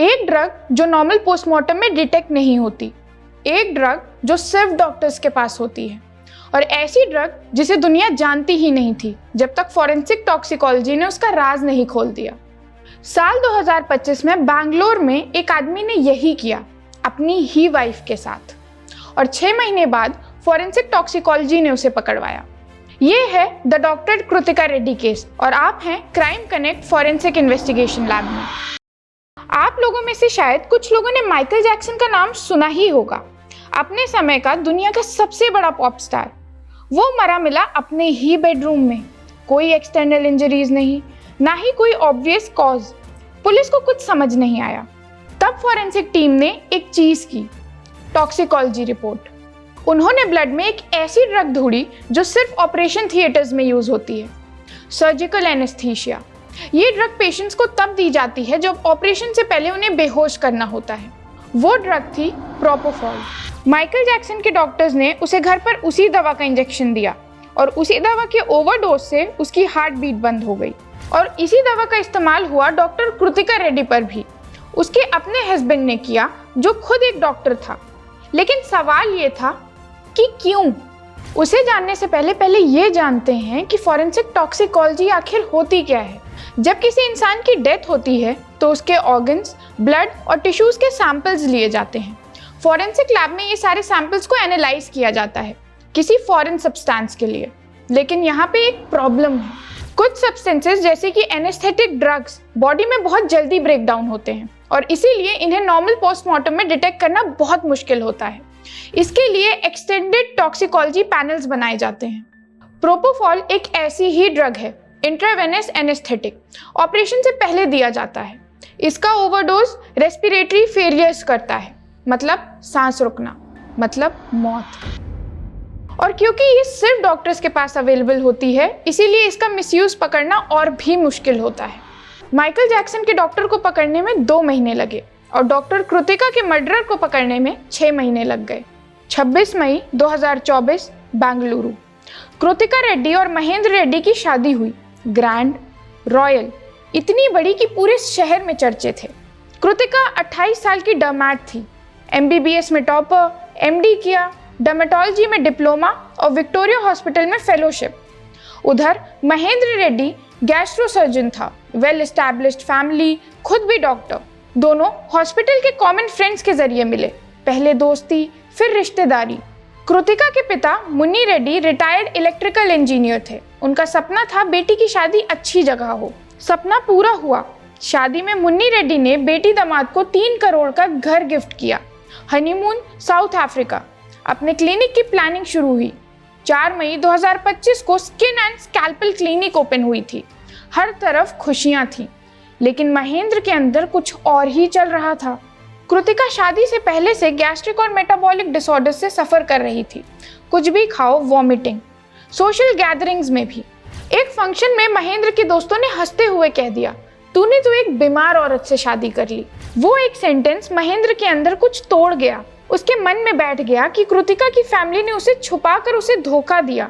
एक ड्रग जो normal postmortem में डिटेक्ट नहीं होती, एक ड्रग जो सिर्फ डॉक्टर्स के पास होती है, और ऐसी ड्रग जिसे दुनिया जानती ही नहीं थी जब तक फॉरेंसिक टॉक्सिकोलॉजी ने उसका राज नहीं खोल दिया। साल 2025 में बैंगलोर में एक आदमी ने यही किया अपनी ही वाइफ के साथ, और 6 महीने बाद फॉरेंसिक टॉक्सिकोलॉजी ने उसे पकड़वाया। ये है the doctor Kritika Reddy case, और आप हैं crime connect forensic investigation lab में। आप लोगों में से शायद कुछ लोगों ने माइकल जैक्सन का नाम सुना ही होगा। अपने समय का दुनिया का सबसे बड़ा पॉप स्टार। वो मरा मिला अपने ही बेडरूम में, कोई एक्सटर्नल इंजरीज नहीं, ना ही कोई ऑब्वियस कॉज। पुलिस को कुछ समझ नहीं आया। तब फॉरेंसिक टीम ने एक चीज की, टॉक्सिकोलॉजी रिपोर्ट। उन्होंने ब्लड में एक ऐसी ड्रग ढूंढी जो सिर्फ ऑपरेशन थिएटर्स में यूज होती है, सर्जिकल एनेस्थीसिया। ये ड्रग पेशेंट्स को तब दी जाती है जब ऑपरेशन से पहले उन्हें बेहोश करना होता है। वो ड्रग थी प्रोपोफॉल। माइकल जैक्सन के डॉक्टर्स ने उसे घर पर उसी दवा का इंजेक्शन दिया, और उसी दवा के ओवरडोज से उसकी हार्ट बीट बंद हो गई। और इसी दवा का इस्तेमाल हुआ डॉक्टर कृतिका रेड्डी पर भी। उसके अपने हस्बैंड ने किया, जो खुद एक डॉक्टर था। लेकिन सवाल ये था कि क्यों? उसे जानने से पहले ये जानते हैं कि फॉरेंसिक टॉक्सिकोलॉजी आखिर होती क्या है। जब किसी इंसान की डेथ होती है तो उसके ऑर्गन्स, ब्लड और टिश्यूज के सैंपल्स लिए जाते हैं। फॉरेंसिक लैब में ये सारे सैंपल्स को एनालाइज किया जाता है किसी फॉरेन सब्सटेंस के लिए। लेकिन यहाँ पे एक प्रॉब्लम है। कुछ सब्सटेंसेस जैसे कि एनेस्थेटिक ड्रग्स बॉडी में बहुत जल्दी ब्रेक डाउन होते हैं, और इसीलिए इन्हें नॉर्मल पोस्टमार्टम में डिटेक्ट करना बहुत मुश्किल होता है। इसके लिए एक्सटेंडेड टॉक्सिकोलॉजी पैनल्स बनाए जाते हैं। प्रोपोफॉल एक ऐसी ही ड्रग है, इंट्रावेनस एनेस्थेटिक, ऑपरेशन से पहले दिया जाता है। इसका ओवरडोज रेस्पिरेटरी फेलियर्स करता है, मतलब सांस रुकना, मतलब मौत। और क्योंकि ये सिर्फ डॉक्टर्स के पास अवेलेबल होती है, इसीलिए इसका मिसयूज पकड़ना और भी मुश्किल होता है। माइकल जैक्सन के डॉक्टर को पकड़ने में 2 महीने लगे, और डॉक्टर कृतिका के मर्डरर को पकड़ने में 6 महीने लग गए। 26 मई 2024 बेंगलुरु। कृतिका रेड्डी और महेंद्र रेड्डी की शादी हुई। ग्रैंड, रॉयल, इतनी बड़ी कि पूरे शहर में चर्चे थे। कृतिका 28 साल की डर्मैट थी। MBBS में टॉपर, MD किया, डर्मेटोलॉजी में डिप्लोमा और विक्टोरिया हॉस्पिटल में फेलोशिप। उधर महेंद्र रेड्डी गैस्ट्रो सर्जन था, वेल एस्टैब्लिश्ड फैमिली, खुद भी डॉक्टर। दोनों हॉस्पिटल के कॉमन फ्रेंड्स के जरिए मिले, पहले दोस्ती फिर रिश्तेदारी। कृतिका के पिता Munni Reddy retired electrical engineer थे। उनका सपना था बेटी की शादी अच्छी जगह हो। सपना पूरा हुआ। शादी में मुन्नी रेड्डी ने बेटी दामाद को 3 करोड़ का घर गिफ्ट किया। Honeymoon south Africa. अपने क्लिनिक की प्लानिंग शुरू हुई। 4 मई 2025 को skin and scalpel clinic open हुई थी। हर तरफ खुशियां थी, लेकिन महेंद्र के अंदर कुछ और ही चल रहा था। कृतिका शादी से पहले से गैस्ट्रिक और मेटाबॉलिक डिसऑर्डर से सफर कर रही थी। कुछ भी खाओ वॉमिटिंग, सोशल गैदरिंग्स में भी। एक फंक्शन में महेंद्र के दोस्तों ने हंसते हुए कह दिया, तूने तो एक बीमार औरत से शादी कर ली। वो एक सेंटेंस महेंद्र के अंदर कुछ तोड़ गया। उसके मन में बैठ गया कि कृतिका की फैमिली ने उसे छुपाकर उसे धोखा दिया।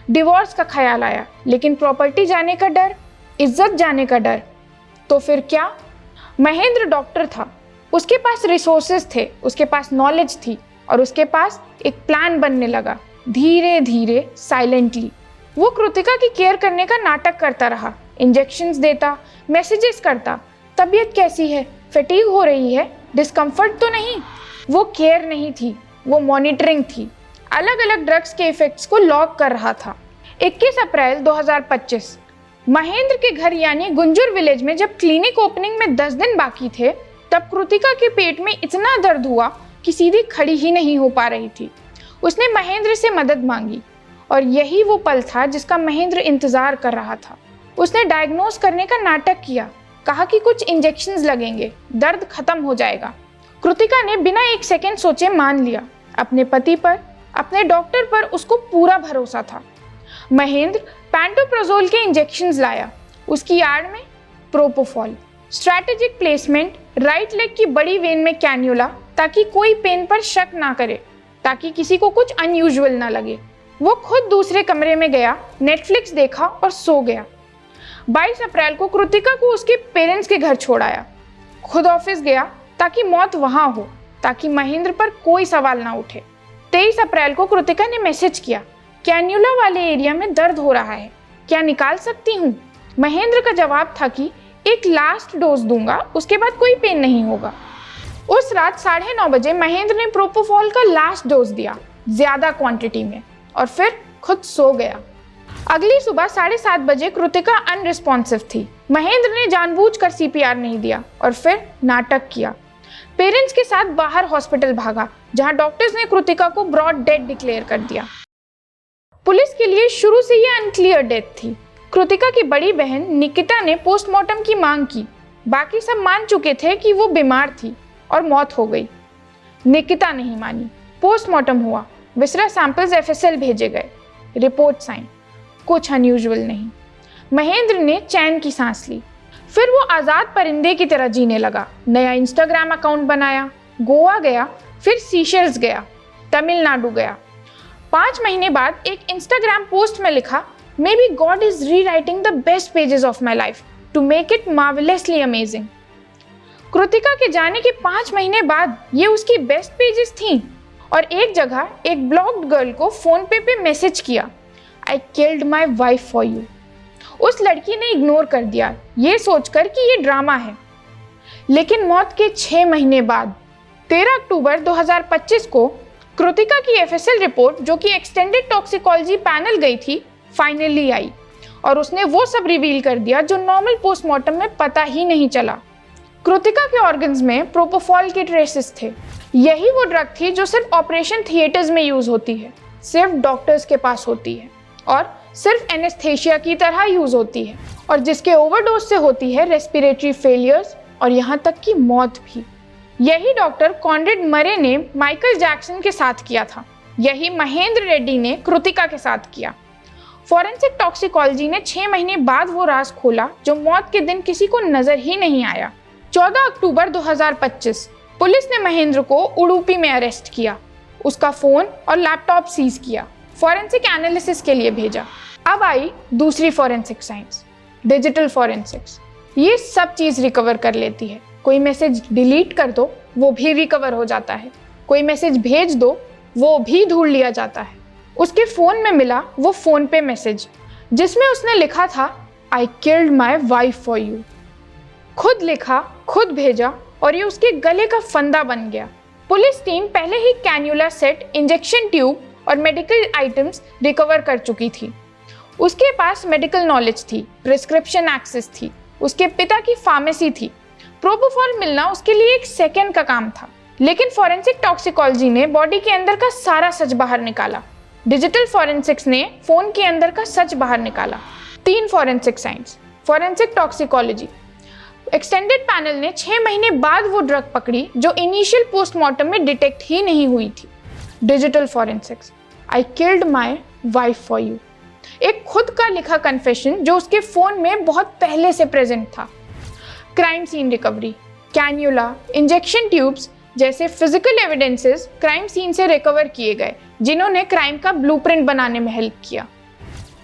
डिवोर्स का ख्याल आया, लेकिन प्रॉपर्टी जाने का डर, इज्जत जाने का डर। तो फिर क्या? महेंद्र डॉक्टर था, उसके पास रिसोर्सेज थे, उसके पास नॉलेज थी, और उसके पास एक प्लान बनने लगा। धीरे धीरे, साइलेंटली वो कृतिका की केयर करने का नाटक करता रहा। इंजेक्शंस देता, मैसेजेस करता, तबीयत कैसी है, फटीग हो रही है, डिस्कम्फर्ट तो नहीं। वो केयर नहीं थी, वो मॉनिटरिंग थी। अलग अलग ड्रग्स के इफेक्ट्स को लॉग कर रहा था। 21 अप्रैल 2025 महेंद्र के घर यानी गुंजुर विलेज में जब क्लिनिक ओपनिंग में 10 दिन बाकी थे, तब कृतिका के पेट में इतना दर्द हुआ कि सीधी खड़ी ही नहीं हो पा रही थी। उसने महेंद्र से मदद मांगी, और यही वो पल था जिसका महेंद्र इंतजार कर रहा था। उसने डायग्नोज करने का नाटक किया, कहा कि कुछ इंजेक्शंस लगेंगे, दर्द खत्म हो जाएगा। कृतिका ने बिना 1 सेकेंड सोचे मान लिया। अपने पति पर, अपने डॉक्टर पर उसको पूरा भरोसा था। महेंद्र पैंटोप्राजोल के इंजेक्शंस लाया, उसकी आड़ में propofol. Strategic placement, right leg की बड़ी वेन में कैन्यूला, ताकि कोई पेन पर शक ना करे, ताकि किसी को कुछ अनयूजुअल ना लगे। वो खुद दूसरे कमरे में गया, नेटफ्लिक्स देखा और सो गया। 22 अप्रैल को कृतिका को उसके पेरेंट्स के घर छोड़ आया। खुद ऑफिस गया ताकि मौत वहां हो, ताकि महेंद्र पर कोई सवाल ना उठे। 23 अप्रैल को कृतिका ने मैसेज किया, कैन्युला वाले एरिया में दर्द हो रहा है, क्या निकाल सकती हूँ? महेंद्र का जवाब था कि एक लास्ट डोज दूंगा, उसके बाद कोई पेन नहीं होगा। उस रात 9:30 बजे महेंद्र ने प्रोपोफॉल का लास्ट डोज दिया, ज्यादा क्वांटिटी में, और फिर खुद सो गया। अगली सुबह 7:30 बजे कृतिका अनरिस्पॉन्सिव थी। महेंद्र ने जानबूझकर सीपीआर नहीं दिया और फिर नाटक किया। पेरेंट्स के साथ बाहर हॉस्पिटल भागा, जहां डॉक्टर्स ने कृतिका को ब्रॉड डेड डिक्लेयर कर दिया। पुलिस के लिए शुरू से ये अनक्लियर डेथ थी। कृतिका की बड़ी बहन निकिता ने पोस्टमार्टम की मांग की। बाकी सब मान चुके थे कि वो बीमार थी और मौत हो गई। निकिता नहीं मानी। पोस्टमार्टम हुआ, विसरा सैंपल्स एफएसएल भेजे गए, रिपोर्ट साइन, कुछ अनयूजुअल नहीं। महेंद्र ने चैन की सांस ली। फिर वो आज़ाद परिंदे की तरह जीने लगा। नया इंस्टाग्राम अकाउंट बनाया, गोवा गया, फिर सीशेल्स गया, तमिलनाडु गया। 5 महीने बाद एक इंस्टाग्राम पोस्ट में लिखा, maybe God is rewriting the best pages of my life to make it marvellously amazing. Kritika के जाने के 5 महीने बाद ये उसकी बेस्ट पेजेस थी। और एक जगह एक ब्लॉग्ड गर्ल को फोन पे मैसेज किया, I killed my wife for you. उस लड़की ने इग्नोर कर दिया, ये सोचकर कि ये ड्रामा है। लेकिन मौत के 6 महीने बाद 13 अक्टूबर 2025 को कृतिका की एफएसएल रिपोर्ट, जो कि एक्सटेंडेड टॉक्सिकोलॉजी पैनल गई थी, फाइनली आई और उसने वो सब रिवील कर दिया जो नॉर्मल पोस्टमार्टम में पता ही नहीं चला। कृतिका के ऑर्गन्स में प्रोपोफॉल के ट्रेसेस थे। यही वो ड्रग थी जो सिर्फ ऑपरेशन थिएटर्स में यूज होती है, सिर्फ डॉक्टर्स के पास होती है और सिर्फ एनेस्थेशिया की तरह यूज होती है, और जिसके ओवरडोज से होती है रेस्पिरेटरी फेलियर्स और यहाँ तक कि मौत भी। यही डॉक्टर कॉनरेड मरे ने माइकल जैक्सन के साथ किया था। यही महेंद्र रेड्डी ने कृतिका के साथ किया। फॉरेंसिक टॉक्सिकोलॉजी ने 6 महीने बाद वो राज खोला जो मौत के दिन किसी को नजर ही नहीं आया। 14 अक्टूबर 2025 पुलिस ने महेंद्र को उडुपी में अरेस्ट किया, उसका फोन और लैपटॉप सीज किया, फॉरेंसिक एनालिसिस के लिए भेजा। अब आई दूसरी फॉरेंसिक साइंस, डिजिटल फॉरेंसिक्स। ये सब चीज रिकवर कर लेती है। कोई मैसेज डिलीट कर दो, वो भी रिकवर हो जाता है। कोई मैसेज भेज दो, वो भी ढूंढ लिया जाता है। उसके फोन में मिला वो फोन पे मैसेज, जिसमें उसने लिखा था, I killed my wife for you. खुद लिखा, खुद भेजा, और ये उसके गले का फंदा बन गया। पुलिस टीम पहले ही कैन्युला सेट, इंजेक्शन ट्यूब और मेडिकल आइटम्स रिकवर कर चुकी थी। उसके पास मेडिकल नॉलेज थी, प्रिस्क्रिप्शन एक्सेस थी, उसके पिता की फार्मेसी थी। प्रोपोफॉल मिलना उसके लिए एक सेकंड का काम था। लेकिन फॉरेंसिक टॉक्सिकोलॉजी ने बॉडी के अंदर का सारा सच बाहर निकाला। डिजिटल फॉरेंसिक्स ने फोन के अंदर का सच बाहर निकाला। 3 forensic science, forensic toxicology. Extended panel ने 6 महीने बाद वो ड्रग पकड़ी जो इनिशियल पोस्टमार्टम में डिटेक्ट ही नहीं हुई थी। Digital forensics, I killed my wife for you. एक खुद का लिखा कन्फेशन जो उसके फोन में बहुत पहले से प्रेजेंट था। Crime scene recovery, cannula, injection tubes जैसे फिजिकल एविडेंसेस क्राइम सीन से रिकवर किए गए, जिन्होंने क्राइम का ब्लूप्रिंट बनाने में हेल्प किया।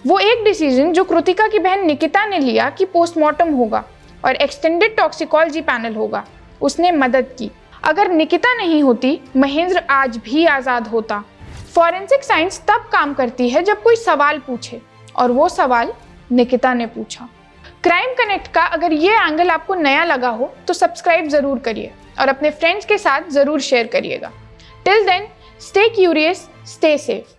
वो एक डिसीजन जो कृतिका की बहन निकिता ने लिया कि पोस्टमार्टम होगा और एक्सटेंडेड टॉक्सिकोलॉजी पैनल होगा, उसने मदद की। अगर निकिता नहीं होती, महेंद्र आज भी आज़ाद होता। फॉरेंसिक साइंस तब काम करती है जब कोई सवाल पूछे, और वो सवाल निकिता ने पूछा। क्राइम कनेक्ट का अगर ये एंगल आपको नया लगा हो तो सब्सक्राइब ज़रूर करिए और अपने फ्रेंड्स के साथ ज़रूर शेयर करिएगा। Till then, stay curious, stay safe.